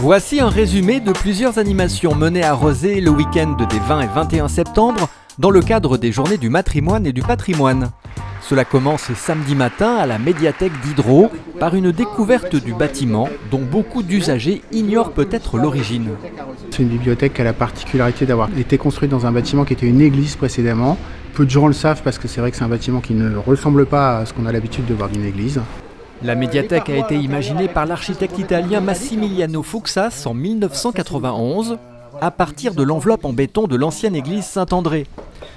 Voici un résumé de plusieurs animations menées à Rezé le week-end des 20 et 21 septembre dans le cadre des Journées du matrimoine et du patrimoine. Cela commence samedi matin à la médiathèque d'Hydro par une découverte du bâtiment dont beaucoup d'usagers ignorent peut-être l'origine. C'est une bibliothèque qui a la particularité d'avoir été construite dans un bâtiment qui était une église précédemment. Peu de gens le savent parce que c'est vrai que c'est un bâtiment qui ne ressemble pas à ce qu'on a l'habitude de voir d'une église. La médiathèque a été imaginée par l'architecte italien Massimiliano Fuksas en 1991 à partir de l'enveloppe en béton de l'ancienne église Saint-André.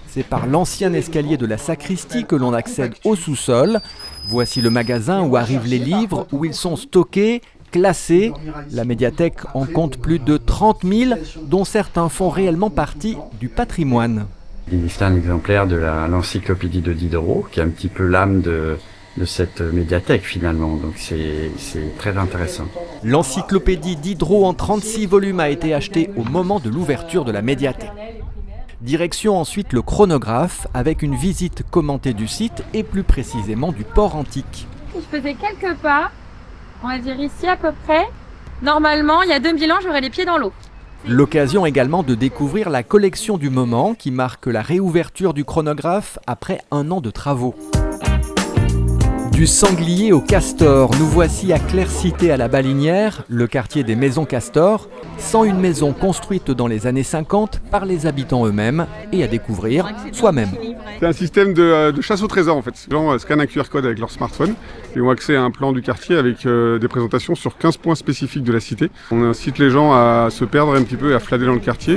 C'est par l'ancien escalier de la sacristie que l'on accède au sous-sol. Voici le magasin où arrivent les livres, où ils sont stockés, classés. La médiathèque en compte plus de 30 000, dont certains font réellement partie du patrimoine. C'est un exemplaire de l'encyclopédie de Diderot, qui est un petit peu l'âme de cette médiathèque finalement, donc c'est très intéressant. L'encyclopédie Diderot en 36 volumes a été achetée au moment de l'ouverture de la médiathèque. Direction ensuite le chronographe avec une visite commentée du site et plus précisément du port antique. Si je faisais quelques pas, on va dire ici à peu près, normalement il y a 2000 ans j'aurais les pieds dans l'eau. L'occasion également de découvrir la collection du moment qui marque la réouverture du chronographe après un an de travaux. Du sanglier au castor, nous voici à Claire-Cité à la Balinière, le quartier des maisons Castor, 101 maisons construites dans les années 50 par les habitants eux-mêmes et à découvrir soi-même. C'est un système de chasse au trésor en fait. Les gens scannent un QR code avec leur smartphone et ont accès à un plan du quartier avec des présentations sur 15 points spécifiques de la cité. On incite les gens à se perdre un petit peu et à flâner dans le quartier.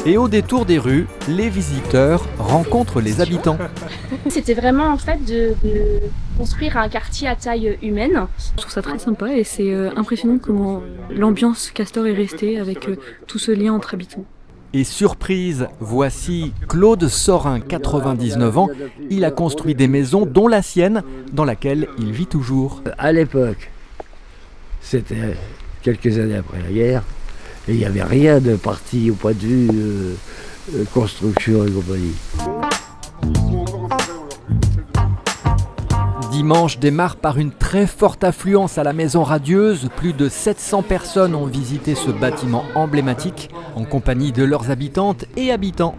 Et au détour des rues, les visiteurs rencontrent les habitants. C'était vraiment en fait de construire un quartier à taille humaine. Je trouve ça très sympa et c'est impressionnant comment l'ambiance Castor est restée avec tout ce lien entre habitants. Et surprise, voici Claude Sorin, 99 ans. Il a construit des maisons, dont la sienne, dans laquelle il vit toujours. À l'époque, c'était quelques années après la guerre, et il n'y avait rien de parti au point de vue construction et compagnie. Dimanche démarre par une très forte affluence à la Maison Radieuse. Plus de 700 personnes ont visité ce bâtiment emblématique en compagnie de leurs habitantes et habitants.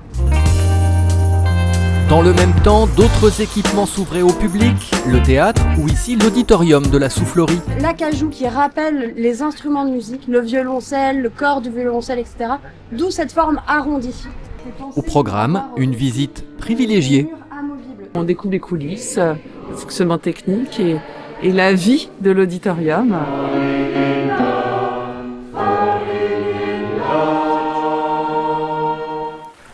Dans le même temps, d'autres équipements s'ouvraient au public, le théâtre ou ici l'auditorium de la Soufflerie. L'acajou qui rappelle les instruments de musique, le violoncelle, le corps du violoncelle, etc. D'où cette forme arrondie. Au programme, une visite privilégiée. On découvre les coulisses, le fonctionnement technique et la vie de l'auditorium.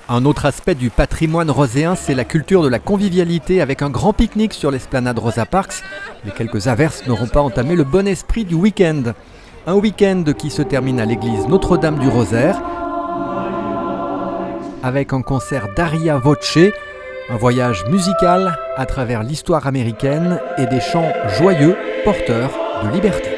Un autre aspect du patrimoine roséen, c'est la culture de la convivialité avec un grand pique-nique sur l'esplanade Rosa Parks. Les quelques averses n'auront pas entamé le bon esprit du week-end. Un week-end qui se termine à l'église Notre-Dame du Rosaire avec un concert d'Aria Voce, un voyage musical à travers l'histoire américaine et des chants joyeux porteurs de liberté.